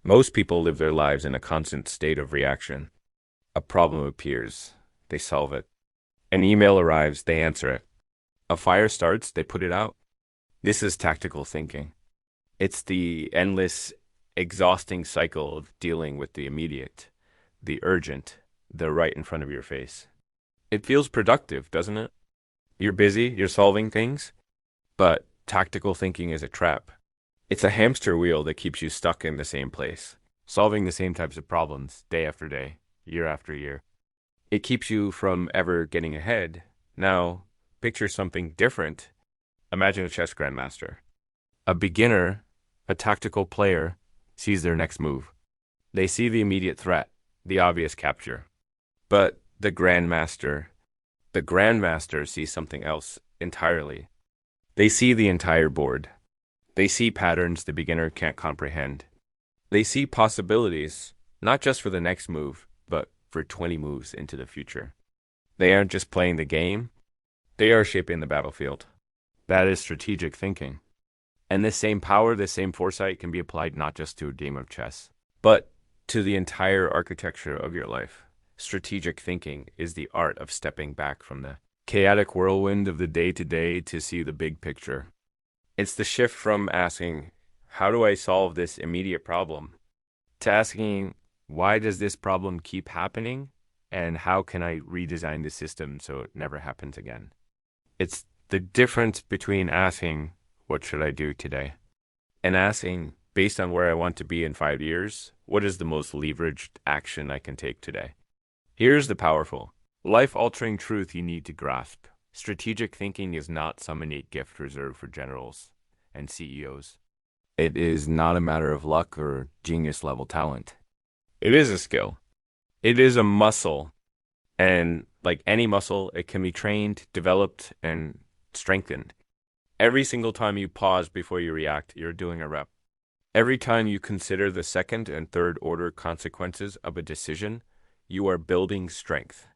Most people live their lives in a constant state of reaction. A problem appears, they solve it. An email arrives, they answer it. A fire starts, they put it out. This is tactical thinking. It's the endless, exhausting cycle of dealing with the immediate, the urgent, the right in front of your face. It feels productive, doesn't it? You're busy, you're solving things, but tactical thinking is a trap. It's a hamster wheel that keeps you stuck in the same place, solving the same types of problems day after day, year after year. It keeps you from ever getting ahead. Now, picture something different. Imagine a chess grandmaster. A beginner, a tactical player, sees their next move. They see the immediate threat, the obvious capture. But the grandmaster sees something else entirely. They see the entire board. They see patterns the beginner can't comprehend. They see possibilities, not just for the next move, but for 20 moves into the future. They aren't just playing the game, they are shaping the battlefield. That is strategic thinking. And this same power, this same foresight can be applied not just to a game of chess, but to the entire architecture of your life. Strategic thinking is the art of stepping back from the chaotic whirlwind of the day-to-day to see the big picture. It's the shift from asking, how do I solve this immediate problem, to asking, why does this problem keep happening, and how can I redesign the system so it never happens again? It's the difference between asking, what should I do today, and asking, based on where I want to be in 5 years, what is the most leveraged action I can take today? Here's the powerful, life-altering truth you need to grasp. Strategic thinking is not some innate gift reserved for generals and CEOs. It is not a matter of luck or genius-level talent. It is a skill. It is a muscle. And like any muscle, it can be trained, developed, and strengthened. Every single time you pause before you react, you're doing a rep. Every time you consider the second and third order consequences of a decision, you are building strength.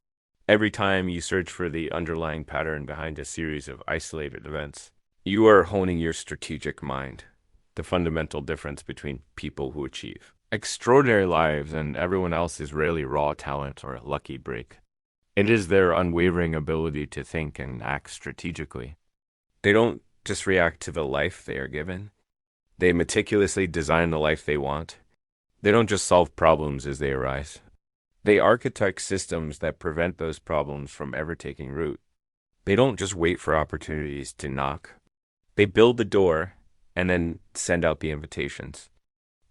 Every time you search for the underlying pattern behind a series of isolated events, you are honing your strategic mind, the fundamental difference between people who achieve extraordinary lives and everyone else is rarely raw talent or a lucky break. It is their unwavering ability to think and act strategically. They don't just react to the life they are given. They meticulously design the life they want. They don't just solve problems as they arise. They architect systems that prevent those problems from ever taking root. They don't just wait for opportunities to knock. They build the door and then send out the invitations.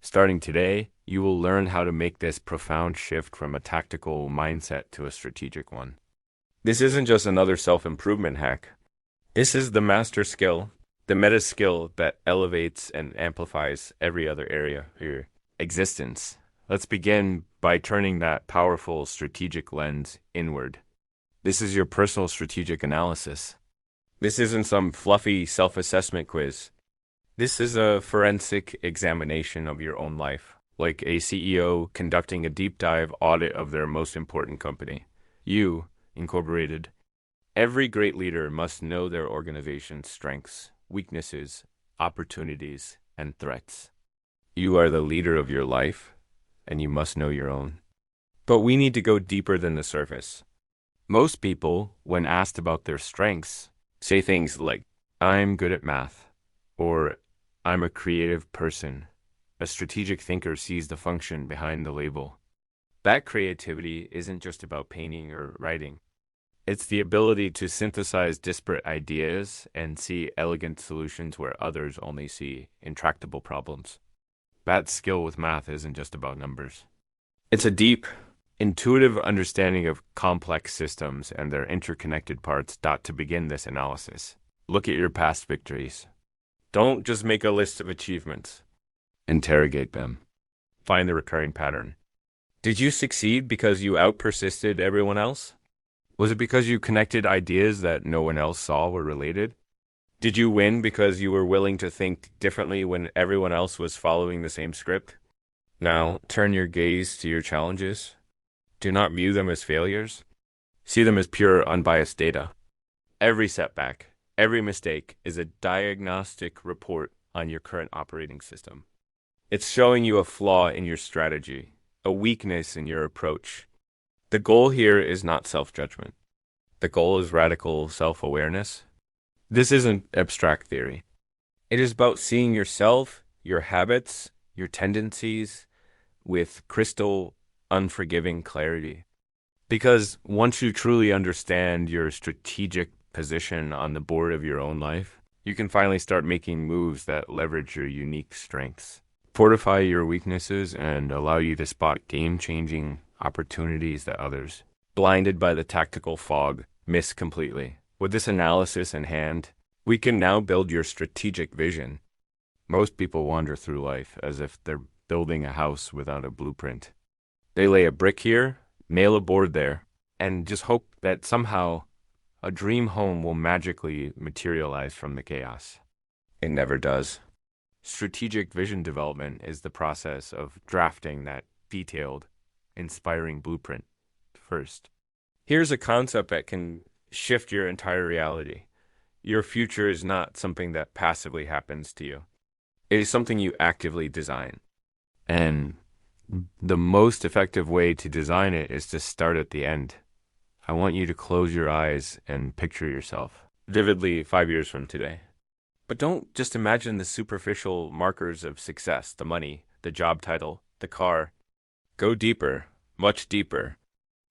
Starting today, you will learn how to make this profound shift from a tactical mindset to a strategic one. This isn't just another self-improvement hack. This is the master skill, the meta skill that elevates and amplifies every other area of your existence. Let's begin by turning that powerful strategic lens inward. This is your personal strategic analysis. This isn't some fluffy self-assessment quiz. This is a forensic examination of your own life, like a CEO conducting a deep dive audit of their most important company. You, Incorporated. Every great leader must know their organization's strengths, weaknesses, opportunities, and threats. You are the leader of your life, and you must know your own. But we need to go deeper than the surface. Most people, when asked about their strengths, say things like, I'm good at math, or I'm a creative person. A strategic thinker sees the function behind the label. That creativity isn't just about painting or writing. It's the ability to synthesize disparate ideas and see elegant solutions where others only see intractable problems. That skill with math isn't just about numbers. It's a deep, intuitive understanding of complex systems and their interconnected parts. To begin this analysis, look at your past victories. Don't just make a list of achievements. Interrogate them. Find the recurring pattern. Did you succeed because you outpersisted everyone else? Was it because you connected ideas that no one else saw were related? Did you win because you were willing to think differently when everyone else was following the same script? Now, turn your gaze to your challenges. Do not view them as failures. See them as pure, unbiased data. Every setback, every mistake is a diagnostic report on your current operating system. It's showing you a flaw in your strategy, a weakness in your approach. The goal here is not self-judgment. The goal is radical self-awareness. This isn't abstract theory. It is about seeing yourself, your habits, your tendencies with crystal, unforgiving clarity. Because once you truly understand your strategic position on the board of your own life, you can finally start making moves that leverage your unique strengths, fortify your weaknesses, and allow you to spot game-changing opportunities that others, blinded by the tactical fog, miss completely. With this analysis in hand, we can now build your strategic vision. Most people wander through life as if they're building a house without a blueprint. They lay a brick here, nail a board there, and just hope that somehow a dream home will magically materialize from the chaos. It never does. Strategic vision development is the process of drafting that detailed, inspiring blueprint first. Here's a concept that can shift your entire reality. Your future is not something that passively happens to you. It is something you actively design. And the most effective way to design it is to start at the end. I want you to close your eyes and picture yourself vividly 5 years from today. But don't just imagine the superficial markers of success, the money, the job title, the car. Go deeper, much deeper.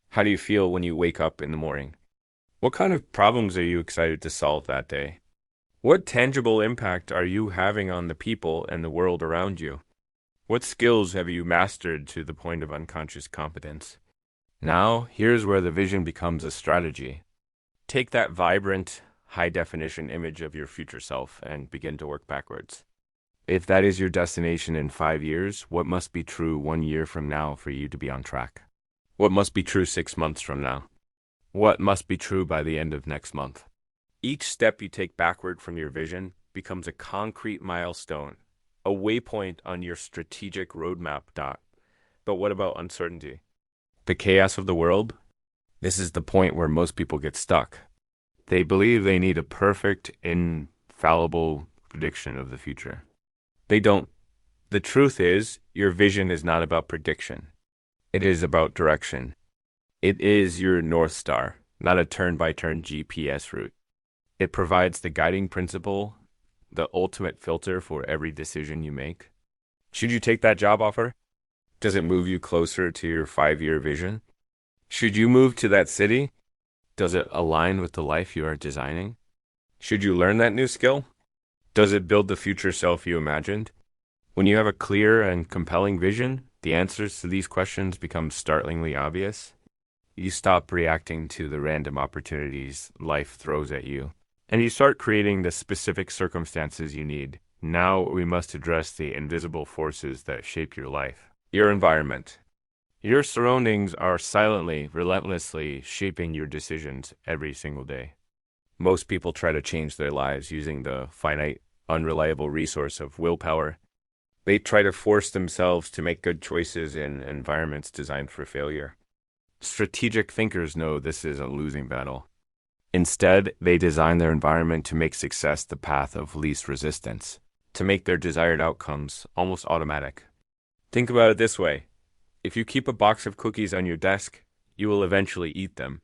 How do you feel when you wake up in the morning? What kind of problems are you excited to solve that day? What tangible impact are you having on the people and the world around you? What skills have you mastered to the point of unconscious competence? Now, here's where the vision becomes a strategy. Take that vibrant, high-definition image of your future self and begin to work backwards. If that is your destination in 5 years, what must be true 1 year from now for you to be on track? What must be true 6 months from now? What must be true by the end of next month? Each step you take backward from your vision becomes a concrete milestone, a waypoint on your strategic roadmap. But what about uncertainty? The chaos of the world? This is the point where most people get stuck. They believe they need a perfect, infallible prediction of the future. They don't. The truth is, your vision is not about prediction. It is about direction. It is your North Star, not a turn-by-turn GPS route. It provides the guiding principle, the ultimate filter for every decision you make. Should you take that job offer? Does it move you closer to your 5-year vision? Should you move to that city? Does it align with the life you are designing? Should you learn that new skill? Does it build the future self you imagined? When you have a clear and compelling vision, the answers to these questions become startlingly obvious. You stop reacting to the random opportunities life throws at you, and you start creating the specific circumstances you need. Now we must address the invisible forces that shape your life. Your environment. Your surroundings are silently, relentlessly shaping your decisions every single day. Most people try to change their lives using the finite, unreliable resource of willpower. They try to force themselves to make good choices in environments designed for failure. Strategic thinkers know this is a losing battle. Instead, they design their environment to make success the path of least resistance, to make their desired outcomes almost automatic. Think about it this way. If you keep a box of cookies on your desk, you will eventually eat them.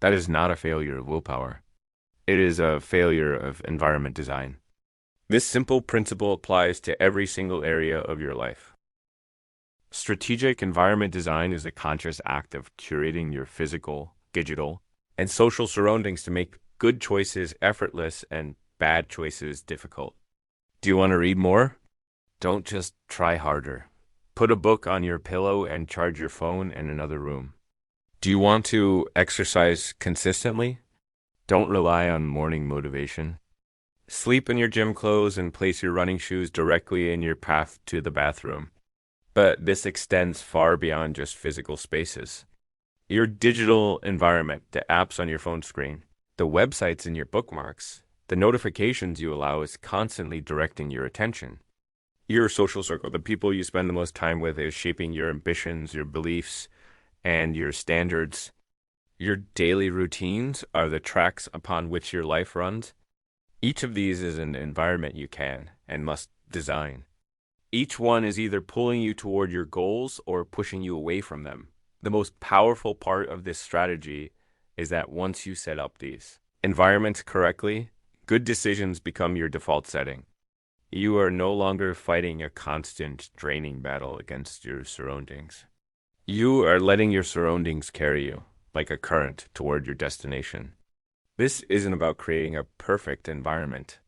That is not a failure of willpower. It is a failure of environment design. This simple principle applies to every single area of your life. Strategic environment design is a conscious act of curating your physical, digital, and social surroundings to make good choices effortless and bad choices difficult. Do you want to read more? Don't just try harder. Put a book on your pillow and charge your phone in another room. Do you want to exercise consistently? Don't rely on morning motivation. Sleep in your gym clothes and place your running shoes directly in your path to the bathroom. But this extends far beyond just physical spaces. Your digital environment, the apps on your phone screen, the websites in your bookmarks, the notifications you allow is constantly directing your attention. Your social circle, the people you spend the most time with, is shaping your ambitions, your beliefs, and your standards. Your daily routines are the tracks upon which your life runs. Each of these is an environment you can and must design. Each one is either pulling you toward your goals or pushing you away from them. The most powerful part of this strategy is that once you set up these environments correctly, good decisions become your default setting. You are no longer fighting a constant draining battle against your surroundings. You are letting your surroundings carry you, like a current, toward your destination. This isn't about creating a perfect environment.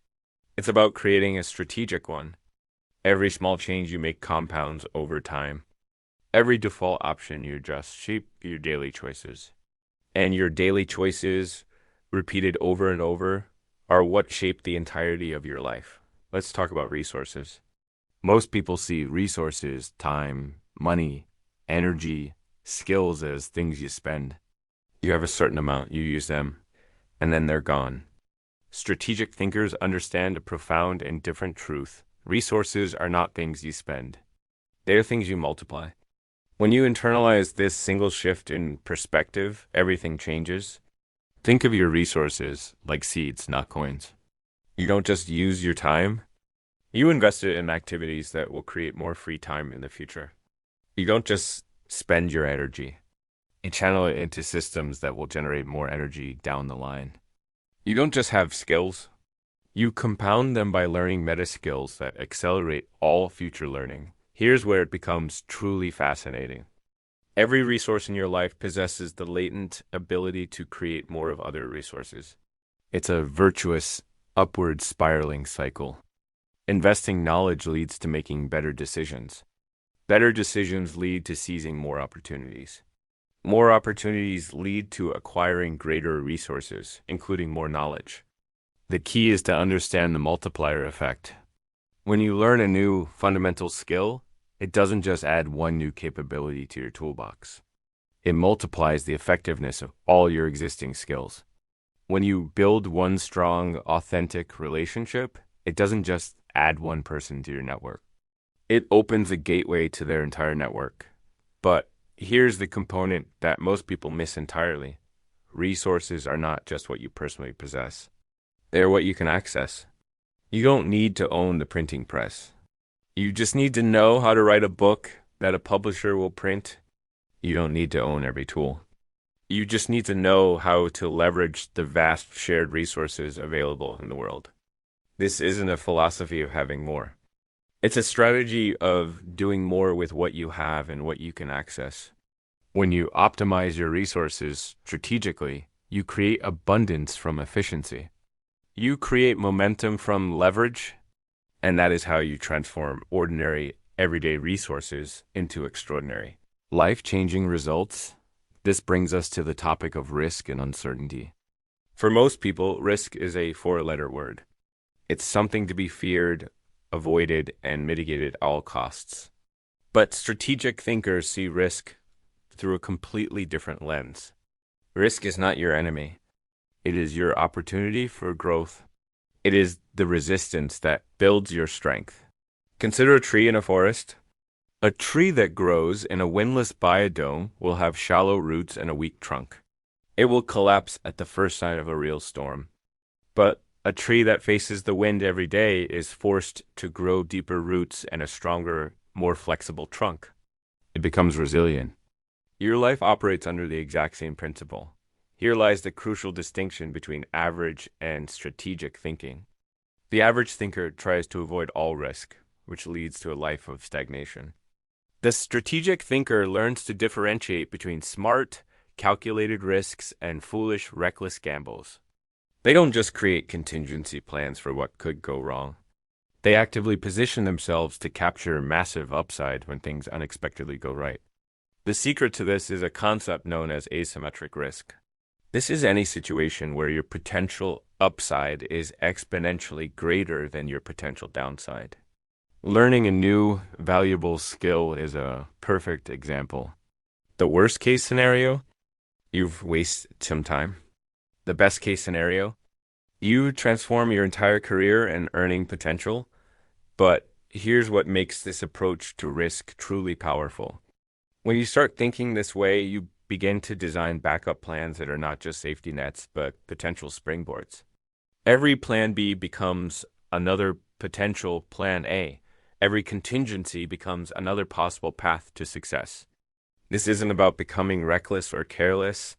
It's about creating a strategic one. Every small change you make compounds over time. Every default option you adjust shape your daily choices. And your daily choices, repeated over and over, are what shape the entirety of your life. Let's talk about resources. Most people see resources, time, money, energy, skills as things you spend. You have a certain amount, you use them, and then they're gone. Strategic thinkers understand a profound and different truth. Resources are not things you spend. They are things you multiply. When you internalize this single shift in perspective, everything changes. Think of your resources like seeds, not coins. You don't just use your time. You invest it in activities that will create more free time in the future. You don't just spend your energy. You channel it into systems that will generate more energy down the line. You don't just have skills. You compound them by learning meta skills that accelerate all future learning. Here's where it becomes truly fascinating. Every resource in your life possesses the latent ability to create more of other resources. It's a virtuous, upward spiraling cycle. Investing knowledge leads to making better decisions. Better decisions lead to seizing more opportunities. More opportunities lead to acquiring greater resources, including more knowledge. The key is to understand the multiplier effect. When you learn a new fundamental skill, it doesn't just add one new capability to your toolbox. It multiplies the effectiveness of all your existing skills. When you build one strong, authentic relationship, it doesn't just add one person to your network. It opens a gateway to their entire network. But here's the component that most people miss entirely. Resources are not just what you personally possess. They're what you can access. You don't need to own the printing press. You just need to know how to write a book that a publisher will print. You don't need to own every tool. You just need to know how to leverage the vast shared resources available in the world. This isn't a philosophy of having more. It's a strategy of doing more with what you have and what you can access. When you optimize your resources strategically, you create abundance from efficiency. You create momentum from leverage, and that is how you transform ordinary, everyday resources into extraordinary, life-changing results. This brings us to the topic of risk and uncertainty. For most people, risk is a four-letter word. It's something to be feared, avoided, and mitigated at all costs. But strategic thinkers see risk through a completely different lens. Risk is not your enemy. It is your opportunity for growth. It is the resistance that builds your strength. Consider a tree in a forest. A tree that grows in a windless biodome will have shallow roots and a weak trunk. It will collapse at the first sign of a real storm. But a tree that faces the wind every day is forced to grow deeper roots and a stronger, more flexible trunk. It becomes resilient. Your life operates under the exact same principle. Here lies the crucial distinction between average and strategic thinking. The average thinker tries to avoid all risk, which leads to a life of stagnation. The strategic thinker learns to differentiate between smart, calculated risks and foolish, reckless gambles. They don't just create contingency plans for what could go wrong. They actively position themselves to capture massive upside when things unexpectedly go right. The secret to this is a concept known as asymmetric risk. This is any situation where your potential upside is exponentially greater than your potential downside. Learning a new, valuable skill is a perfect example. The worst case scenario, you've wasted some time. The best case scenario, you transform your entire career and earning potential. But here's what makes this approach to risk truly powerful. When you start thinking this way, you begin to design backup plans that are not just safety nets, but potential springboards. Every plan B becomes another potential plan A, Every contingency becomes another possible path to success. This isn't about becoming reckless or careless.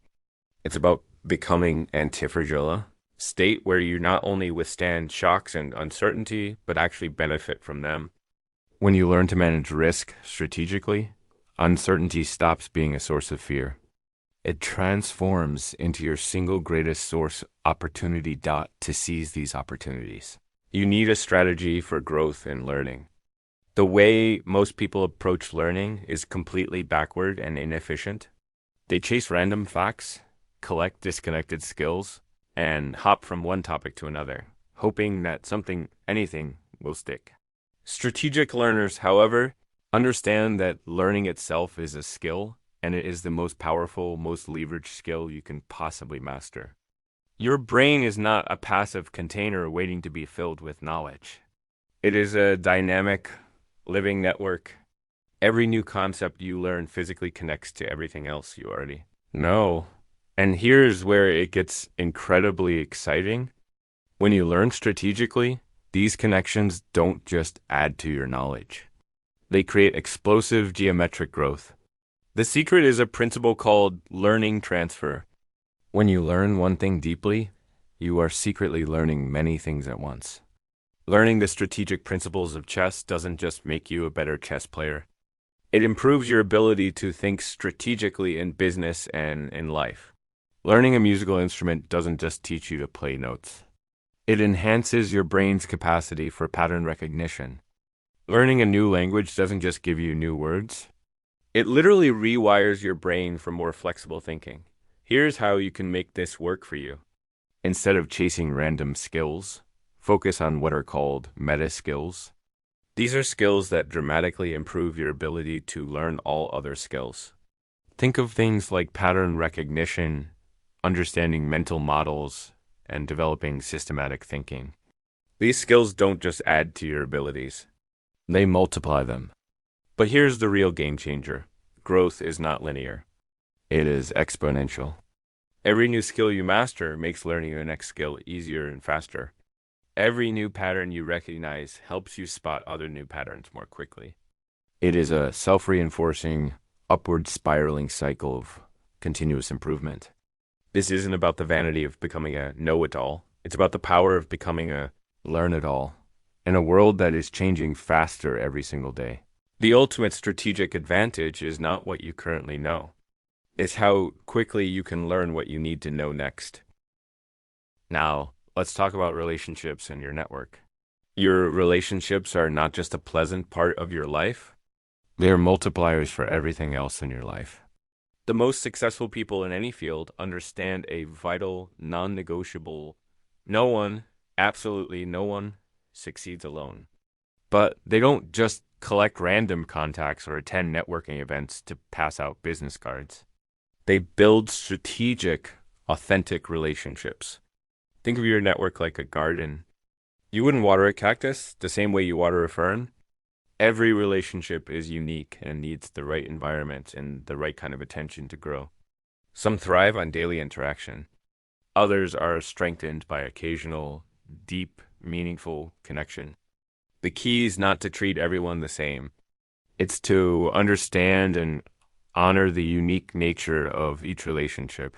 It's about becoming antifragile, state where you not only withstand shocks and uncertainty, but actually benefit from them. When you learn to manage risk strategically, uncertainty stops being a source of fear. It transforms into your single greatest source opportunity dot to seize these opportunities. You need a strategy for growth and learning. The way most people approach learning is completely backward and inefficient. They chase random facts, collect disconnected skills, and hop from one topic to another, hoping that anything will stick. Strategic learners, however, understand that learning itself is a skill, and it is the most powerful, most leveraged skill you can possibly master. Your brain is not a passive container waiting to be filled with knowledge. It is a dynamic, living network. Every new concept you learn physically connects to everything else you already know. And here's where it gets incredibly exciting. When you learn strategically, these connections don't just add to your knowledge. They create explosive geometric growth. The secret is a principle called learning transfer. When you learn one thing deeply, you are secretly learning many things at once. Learning the strategic principles of chess doesn't just make you a better chess player. It improves your ability to think strategically in business and in life. Learning a musical instrument doesn't just teach you to play notes. It enhances your brain's capacity for pattern recognition. Learning a new language doesn't just give you new words. It literally rewires your brain for more flexible thinking. Here's how you can make this work for you. Instead of chasing random skills, focus on what are called meta skills. These are skills that dramatically improve your ability to learn all other skills. Think of things like pattern recognition, understanding mental models, and developing systematic thinking. These skills don't just add to your abilities, they multiply them. But here's the real game changer. Growth is not linear. It is exponential. Every new skill you master makes learning your next skill easier and faster. Every new pattern you recognize helps you spot other new patterns more quickly. It is a self-reinforcing, upward spiraling cycle of continuous improvement. This isn't about the vanity of becoming a know-it-all. It's about the power of becoming a learn-it-all in a world that is changing faster every single day. The ultimate strategic advantage is not what you currently know. It's how quickly you can learn what you need to know next. Now, let's talk about relationships and your network. Your relationships are not just a pleasant part of your life. They are multipliers for everything else in your life. The most successful people in any field understand a vital, non-negotiable, no one, absolutely no one, succeeds alone. But they don't just collect random contacts or attend networking events to pass out business cards. They build strategic, authentic relationships. Think of your network like a garden. You wouldn't water a cactus the same way you water a fern. Every relationship is unique and needs the right environment and the right kind of attention to grow. Some thrive on daily interaction. Others are strengthened by occasional, deep, meaningful connection. The key is not to treat everyone the same. It's to understand and honor the unique nature of each relationship.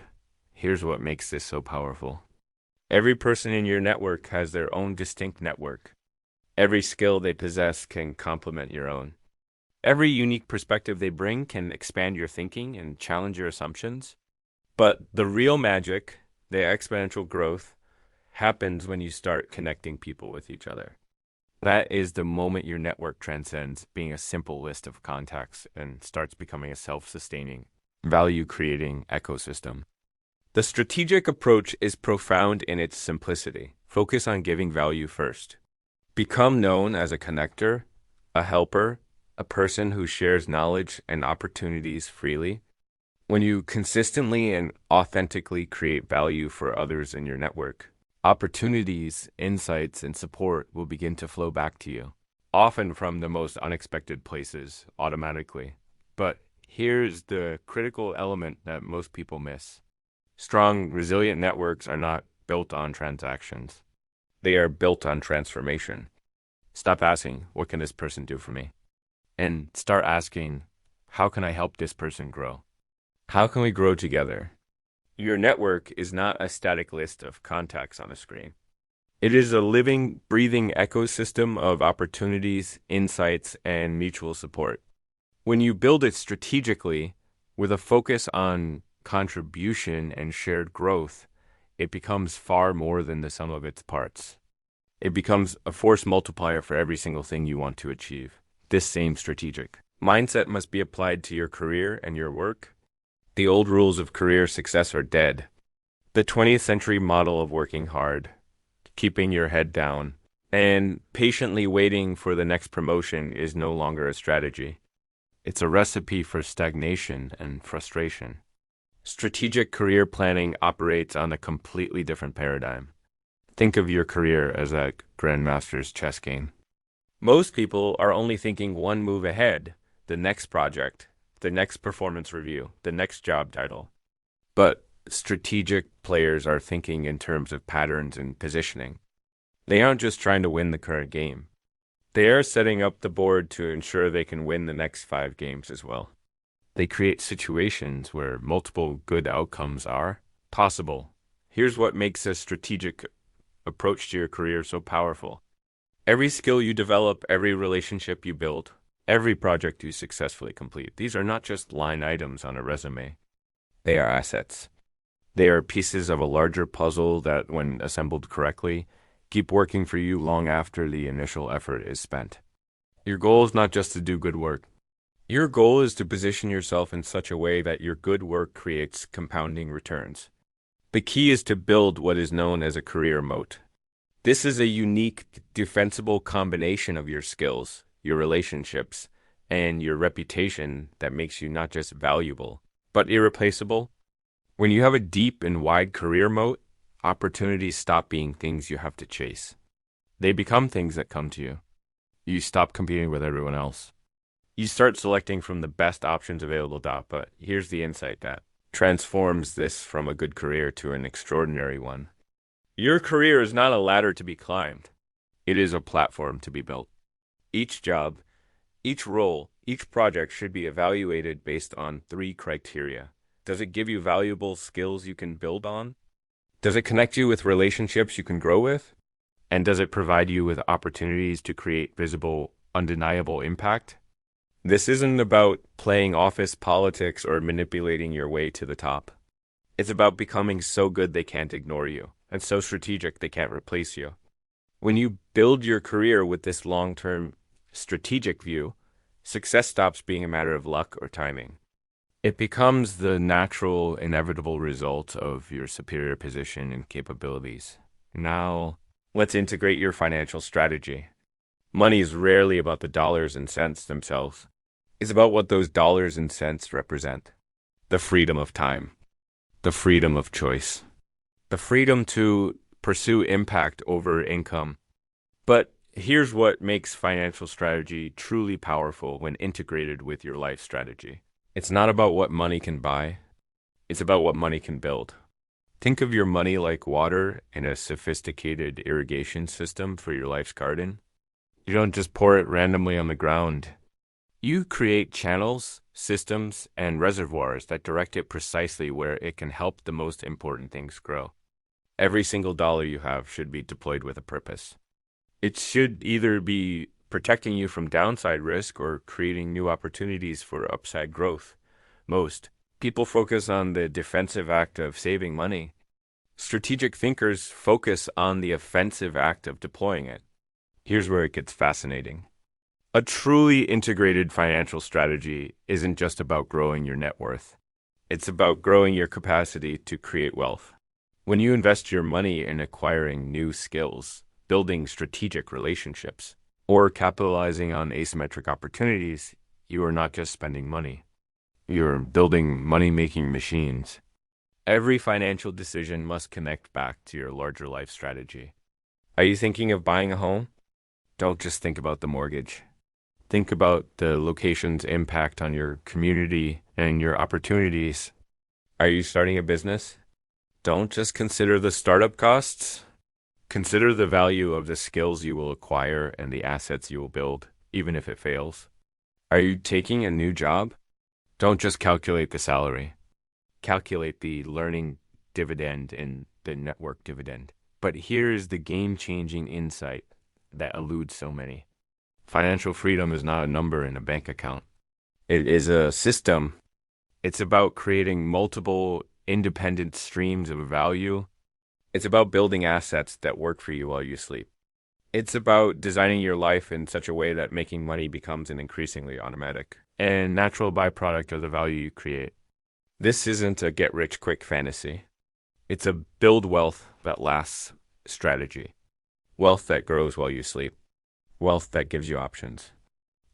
Here's what makes this so powerful. Every person in your network has their own distinct network. Every skill they possess can complement your own. Every unique perspective they bring can expand your thinking and challenge your assumptions. But the real magic, the exponential growth, happens when you start connecting people with each other. That is the moment your network transcends being a simple list of contacts and starts becoming a self-sustaining, value-creating ecosystem. The strategic approach is profound in its simplicity. Focus on giving value first. Become known as a connector, a helper, a person who shares knowledge and opportunities freely. When you consistently and authentically create value for others in your network, opportunities, insights, and support will begin to flow back to you, often from the most unexpected places, automatically. But here's the critical element that most people miss. Strong, resilient networks are not built on transactions. They are built on transformation. Stop asking, what can this person do for me? And start asking, how can I help this person grow? How can we grow together? Your network is not a static list of contacts on a screen. It is a living, breathing ecosystem of opportunities, insights, and mutual support. When you build it strategically, with a focus on contribution and shared growth, it becomes far more than the sum of its parts. It becomes a force multiplier for every single thing you want to achieve. This same strategic mindset must be applied to your career and your work. The old rules of career success are dead. The 20th century model of working hard, keeping your head down, and patiently waiting for the next promotion is no longer a strategy. It's a recipe for stagnation and frustration. Strategic career planning operates on a completely different paradigm. Think of your career as a Grandmaster's chess game. Most people are only thinking one move ahead, the next project, the next performance review, the next job title. But strategic players are thinking in terms of patterns and positioning. They aren't just trying to win the current game. They are setting up the board to ensure they can win the next 5 games as well. They create situations where multiple good outcomes are possible. Here's what makes a strategic approach to your career so powerful. Every skill you develop, every relationship you build, every project you successfully complete, these are not just line items on a resume. They are assets. They are pieces of a larger puzzle that, when assembled correctly, keep working for you long after the initial effort is spent. Your goal is not just to do good work. Your goal is to position yourself in such a way that your good work creates compounding returns. The key is to build what is known as a career moat. This is a unique, defensible combination of your skills, your relationships, and your reputation that makes you not just valuable, but irreplaceable. When you have a deep and wide career moat, opportunities stop being things you have to chase. They become things that come to you. You stop competing with everyone else. You start selecting from the best options available. But here's the insight that transforms this from a good career to an extraordinary one. Your career is not a ladder to be climbed. It is a platform to be built. Each job, each role, each project should be evaluated based on 3 criteria. Does it give you valuable skills you can build on? Does it connect you with relationships you can grow with? And does it provide you with opportunities to create visible, undeniable impact? This isn't about playing office politics or manipulating your way to the top. It's about becoming so good they can't ignore you, and so strategic they can't replace you. When you build your career with this long-term strategic view, success stops being a matter of luck or timing. It becomes the natural, inevitable result of your superior position and capabilities. Now, let's integrate your financial strategy. Money is rarely about the dollars and cents themselves. It's about what those dollars and cents represent. The freedom of time. The freedom of choice. The freedom to pursue impact over income. But here's what makes financial strategy truly powerful when integrated with your life strategy. It's not about what money can buy. It's about what money can build. Think of your money like water in a sophisticated irrigation system for your life's garden. You don't just pour it randomly on the ground. You create channels, systems, and reservoirs that direct it precisely where it can help the most important things grow. Every single dollar you have should be deployed with a purpose. It should either be protecting you from downside risk or creating new opportunities for upside growth. Most people focus on the defensive act of saving money. Strategic thinkers focus on the offensive act of deploying it. Here's where it gets fascinating. A truly integrated financial strategy isn't just about growing your net worth. It's about growing your capacity to create wealth. When you invest your money in acquiring new skills, building strategic relationships, or capitalizing on asymmetric opportunities, you are not just spending money. You're building money-making machines. Every financial decision must connect back to your larger life strategy. Are you thinking of buying a home? Don't just think about the mortgage. Think about the location's impact on your community and your opportunities. Are you starting a business? Don't just consider the startup costs. Consider the value of the skills you will acquire and the assets you will build, even if it fails. Are you taking a new job? Don't just calculate the salary. Calculate the learning dividend and the network dividend. But here is the game-changing insight that eludes so many. Financial freedom is not a number in a bank account. It is a system. It's about creating multiple independent streams of value. It's about building assets that work for you while you sleep. It's about designing your life in such a way that making money becomes an increasingly automatic and natural byproduct of the value you create. This isn't a get-rich-quick fantasy. It's a build wealth that lasts strategy. Wealth that grows while you sleep. Wealth that gives you options.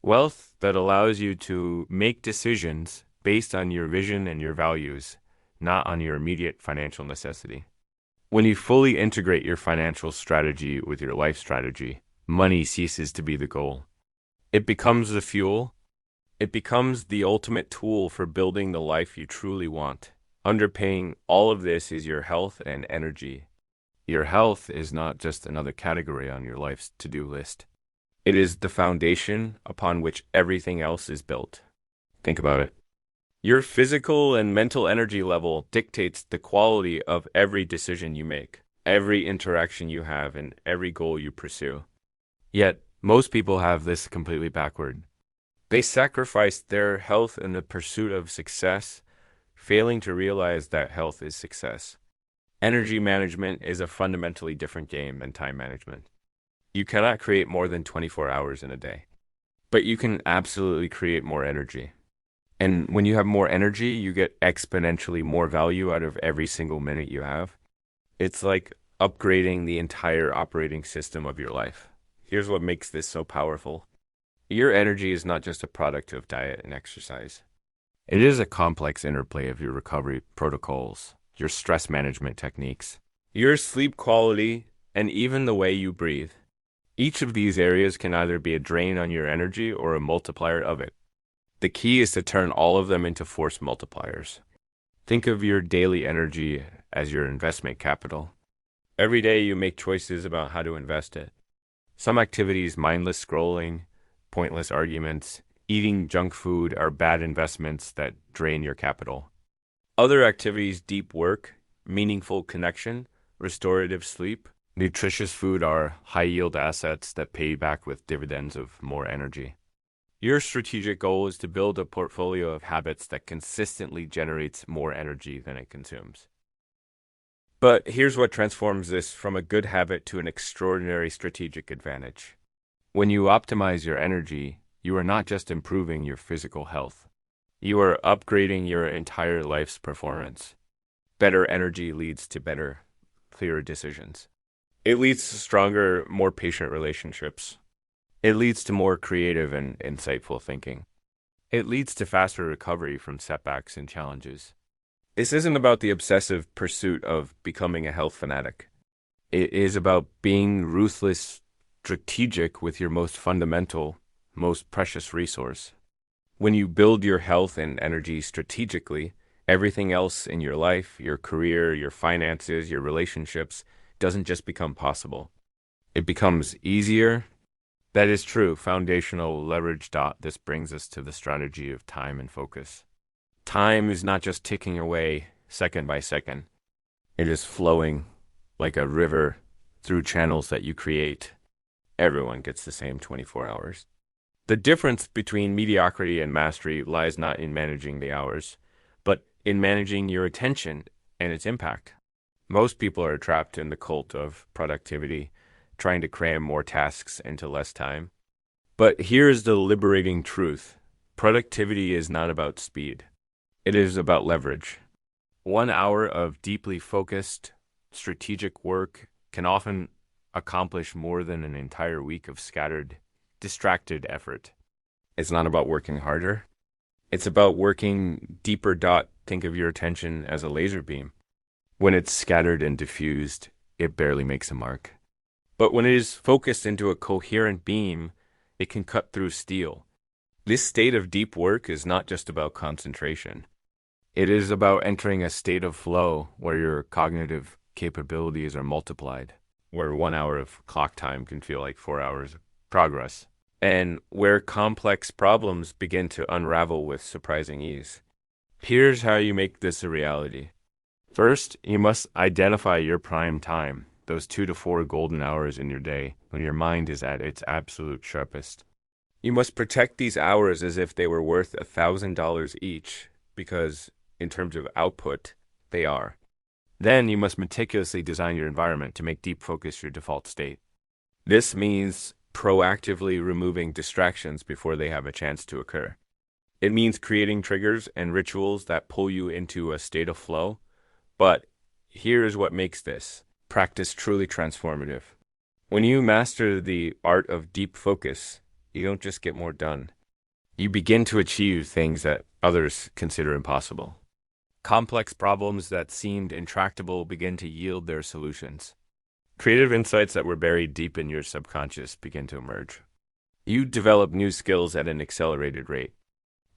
Wealth that allows you to make decisions based on your vision and your values, not on your immediate financial necessity. When you fully integrate your financial strategy with your life strategy, money ceases to be the goal. It becomes the fuel. It becomes the ultimate tool for building the life you truly want. Underpinning all of this is your health and energy. Your health is not just another category on your life's to-do list. It is the foundation upon which everything else is built. Think about it. Your physical and mental energy level dictates the quality of every decision you make, every interaction you have, and every goal you pursue. Yet, most people have this completely backward. They sacrifice their health in the pursuit of success, failing to realize that health is success. Energy management is a fundamentally different game than time management. You cannot create more than 24 hours in a day, but you can absolutely create more energy. And when you have more energy, you get exponentially more value out of every single minute you have. It's like upgrading the entire operating system of your life. Here's what makes this so powerful. Your energy is not just a product of diet and exercise. It is a complex interplay of your recovery protocols, your stress management techniques, your sleep quality, and even the way you breathe. Each of these areas can either be a drain on your energy or a multiplier of it. The key is to turn all of them into force multipliers. Think of your daily energy as your investment capital. Every day you make choices about how to invest it. Some activities, mindless scrolling, pointless arguments, eating junk food, are bad investments that drain your capital. Other activities, deep work, meaningful connection, restorative sleep, nutritious food, are high-yield assets that pay back with dividends of more energy. Your strategic goal is to build a portfolio of habits that consistently generates more energy than it consumes. But here's what transforms this from a good habit to an extraordinary strategic advantage. When you optimize your energy, you are not just improving your physical health. You are upgrading your entire life's performance. Better energy leads to better, clearer decisions. It leads to stronger, more patient relationships. It leads to more creative and insightful thinking. It leads to faster recovery from setbacks and challenges. This isn't about the obsessive pursuit of becoming a health fanatic. It is about being ruthless, strategic with your most fundamental, most precious resource. When you build your health and energy strategically, everything else in your life, your career, your finances, your relationships, doesn't just become possible. It becomes easier. That is true. Foundational leverage. This brings us to the strategy of time and focus. Time is not just ticking away second by second. It is flowing like a river through channels that you create. Everyone gets the same 24 hours. The difference between mediocrity and mastery lies not in managing the hours, but in managing your attention and its impact. Most people are trapped in the cult of productivity, trying to cram more tasks into less time. But here's the liberating truth. Productivity is not about speed. It is about leverage. 1 hour of deeply focused, strategic work can often accomplish more than an entire week of scattered, distracted effort. It's not about working harder. It's about working deeper. Think of your attention as a laser beam. When it's scattered and diffused, it barely makes a mark. But when it is focused into a coherent beam, it can cut through steel. This state of deep work is not just about concentration. It is about entering a state of flow where your cognitive capabilities are multiplied. where 1 hour of clock time can feel like 4 hours of progress, and where complex problems begin to unravel with surprising ease. Here's how you make this a reality. First, you must identify your prime time, those 2 to 4 golden hours in your day when your mind is at its absolute sharpest. You must protect these hours as if they were worth $1,000 each, because in terms of output, they are. Then you must meticulously design your environment to make deep focus your default state. This means proactively removing distractions before they have a chance to occur. It means creating triggers and rituals that pull you into a state of flow. But here is what makes this practice truly transformative. When you master the art of deep focus, you don't just get more done. You begin to achieve things that others consider impossible. Complex problems that seemed intractable begin to yield their solutions. Creative insights that were buried deep in your subconscious begin to emerge. You develop new skills at an accelerated rate.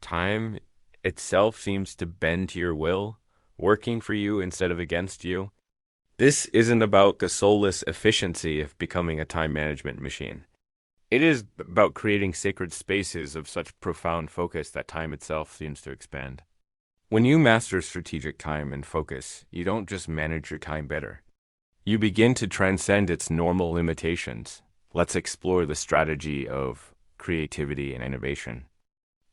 Time itself seems to bend to your will, working for you instead of against you. This isn't about the soulless efficiency of becoming a time management machine. It is about creating sacred spaces of such profound focus that time itself seems to expand. When you master strategic time and focus, you don't just manage your time better. You begin to transcend its normal limitations. Let's explore the strategy of creativity and innovation.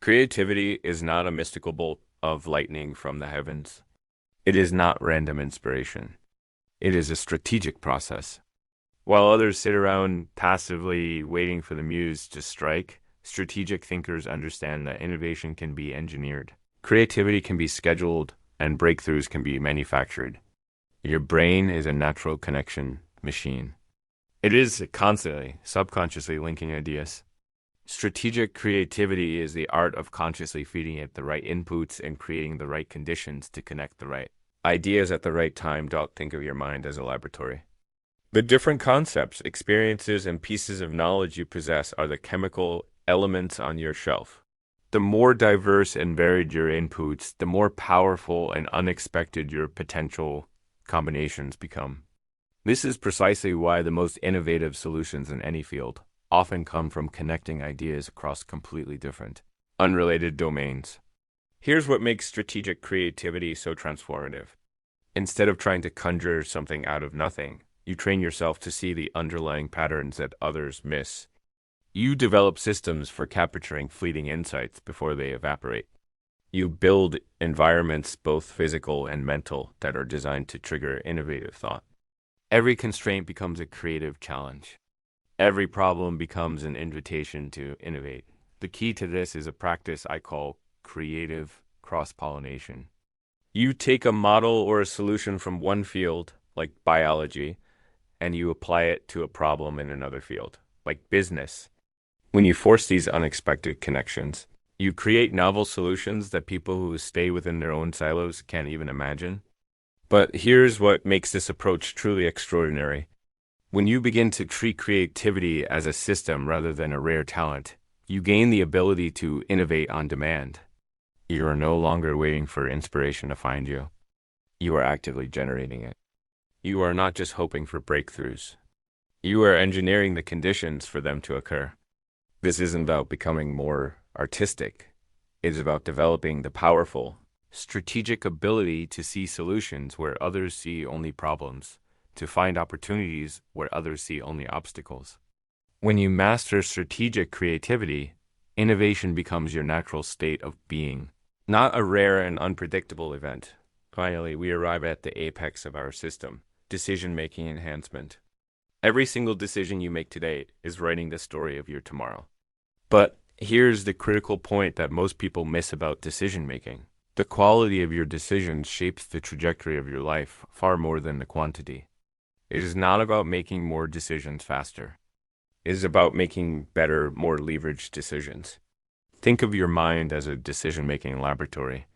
Creativity is not a mystical bolt of lightning from the heavens. It is not random inspiration. It is a strategic process. While others sit around passively waiting for the muse to strike, strategic thinkers understand that innovation can be engineered. Creativity can be scheduled, and breakthroughs can be manufactured. Your brain is a natural connection machine. It is constantly, subconsciously linking ideas. Strategic creativity is the art of consciously feeding it the right inputs and creating the right conditions to connect the right ideas at the right time. Don't think of your mind as a laboratory. The different concepts, experiences, and pieces of knowledge you possess are the chemical elements on your shelf. The more diverse and varied your inputs, the more powerful and unexpected your potential combinations become. This is precisely why the most innovative solutions in any field often come from connecting ideas across completely different, unrelated domains. Here's what makes strategic creativity so transformative. Instead of trying to conjure something out of nothing, you train yourself to see the underlying patterns that others miss. You develop systems for capturing fleeting insights before they evaporate. You build environments, both physical and mental, that are designed to trigger innovative thought. Every constraint becomes a creative challenge. Every problem becomes an invitation to innovate. The key to this is a practice I call creative cross-pollination. You take a model or a solution from one field, like biology, and you apply it to a problem in another field, like business. When you force these unexpected connections, you create novel solutions that people who stay within their own silos can't even imagine. But here's what makes this approach truly extraordinary. When you begin to treat creativity as a system rather than a rare talent, you gain the ability to innovate on demand. You are no longer waiting for inspiration to find you. You are actively generating it. You are not just hoping for breakthroughs. You are engineering the conditions for them to occur. This isn't about becoming more artistic. It is about developing the powerful, strategic ability to see solutions where others see only problems, to find opportunities where others see only obstacles. When you master strategic creativity, innovation becomes your natural state of being, not a rare and unpredictable event. Finally, we arrive at the apex of our system, decision-making enhancement. Every single decision you make today is writing the story of your tomorrow. But here's the critical point that most people miss about decision-making. The quality of your decisions shapes the trajectory of your life far more than the quantity. It is not about making more decisions faster. It is about making better, more leveraged decisions. Think of your mind as a decision-making laboratory.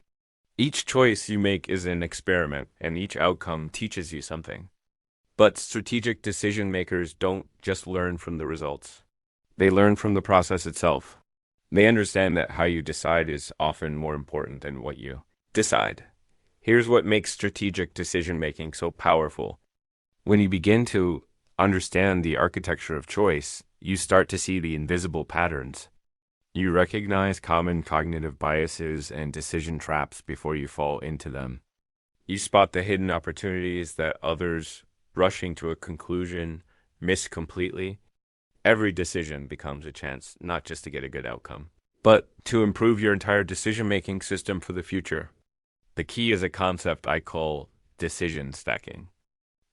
Each choice you make is an experiment, and each outcome teaches you something. But strategic decision makers don't just learn from the results. They learn from the process itself. They understand that how you decide is often more important than what you decide. Here's what makes strategic decision-making so powerful. When you begin to understand the architecture of choice, you start to see the invisible patterns. You recognize common cognitive biases and decision traps before you fall into them. You spot the hidden opportunities that others rushing to a conclusion miss completely. Every decision becomes a chance, not just to get a good outcome, but to improve your entire decision-making system for the future. The key is a concept I call decision stacking.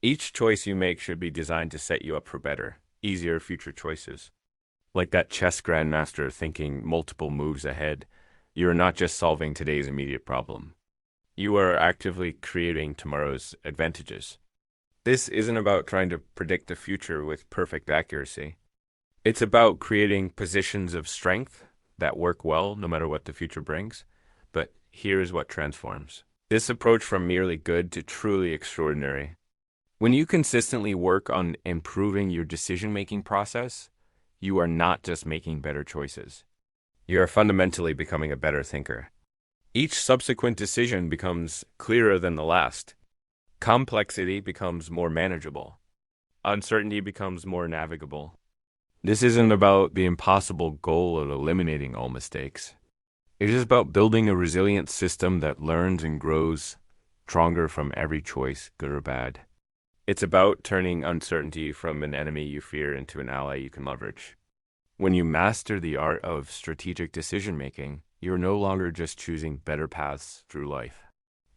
Each choice you make should be designed to set you up for better, easier future choices. Like that chess grandmaster thinking multiple moves ahead, you are not just solving today's immediate problem. You are actively creating tomorrow's advantages. This isn't about trying to predict the future with perfect accuracy. It's about creating positions of strength that work well no matter what the future brings. But here's what transforms this approach from merely good to truly extraordinary. When you consistently work on improving your decision-making process, you are not just making better choices. You are fundamentally becoming a better thinker. Each subsequent decision becomes clearer than the last. Complexity becomes more manageable. Uncertainty becomes more navigable. This isn't about the impossible goal of eliminating all mistakes. It is about building a resilient system that learns and grows stronger from every choice, good or bad. It's about turning uncertainty from an enemy you fear into an ally you can leverage. When you master the art of strategic decision-making, you're no longer just choosing better paths through life.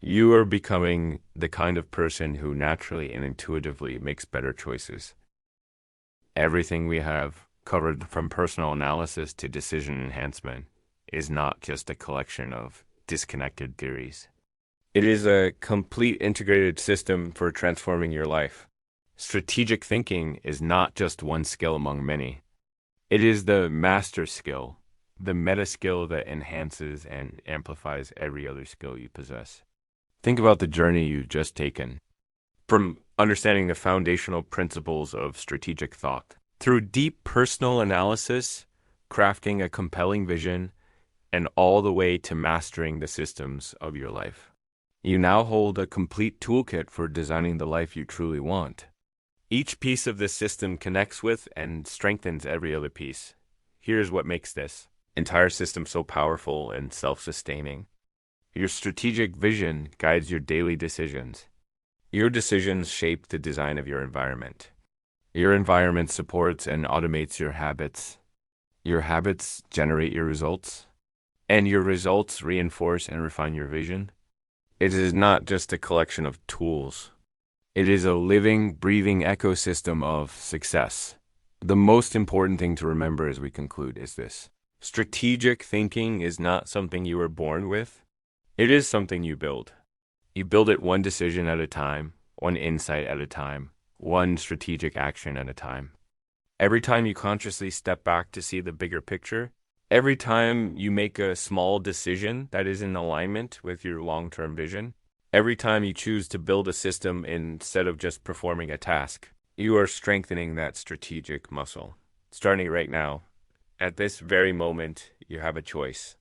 You are becoming the kind of person who naturally and intuitively makes better choices. Everything we have covered from personal analysis to decision enhancement is not just a collection of disconnected theories. It is a complete integrated system for transforming your life. Strategic thinking is not just one skill among many. It is the master skill, the meta skill that enhances and amplifies every other skill you possess. Think about the journey you've just taken. From understanding the foundational principles of strategic thought, through deep personal analysis, crafting a compelling vision, and all the way to mastering the systems of your life. You now hold a complete toolkit for designing the life you truly want. Each piece of this system connects with and strengthens every other piece. Here's what makes this entire system so powerful and self-sustaining. Your strategic vision guides your daily decisions. Your decisions shape the design of your environment. Your environment supports and automates your habits. Your habits generate your results. And your results reinforce and refine your vision. It is not just a collection of tools. It is a living, breathing ecosystem of success. The most important thing to remember as we conclude is this. Strategic thinking is not something you were born with. It is something you build. You build it one decision at a time, one insight at a time, one strategic action at a time. Every time you consciously step back to see the bigger picture, every time you make a small decision that is in alignment with your long-term vision, every time you choose to build a system instead of just performing a task, you are strengthening that strategic muscle. Starting right now, at this very moment, you have a choice.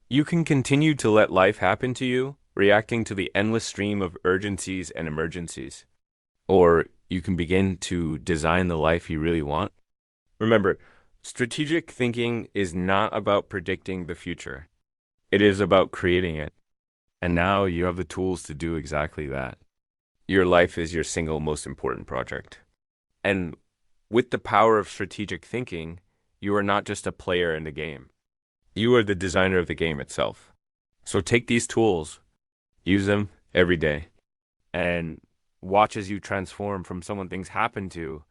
You can continue to let life happen to you, reacting to the endless stream of urgencies and emergencies. Or you can begin to design the life you really want. Remember, strategic thinking is not about predicting the future. It is about creating it. And now you have the tools to do exactly that. Your life is your single most important project. And with the power of strategic thinking, you are not just a player in the game. You are the designer of the game itself. So take these tools, use them every day, and watch as you transform from someone things happen to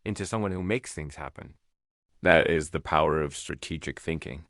into someone who makes things happen. That is the power of strategic thinking.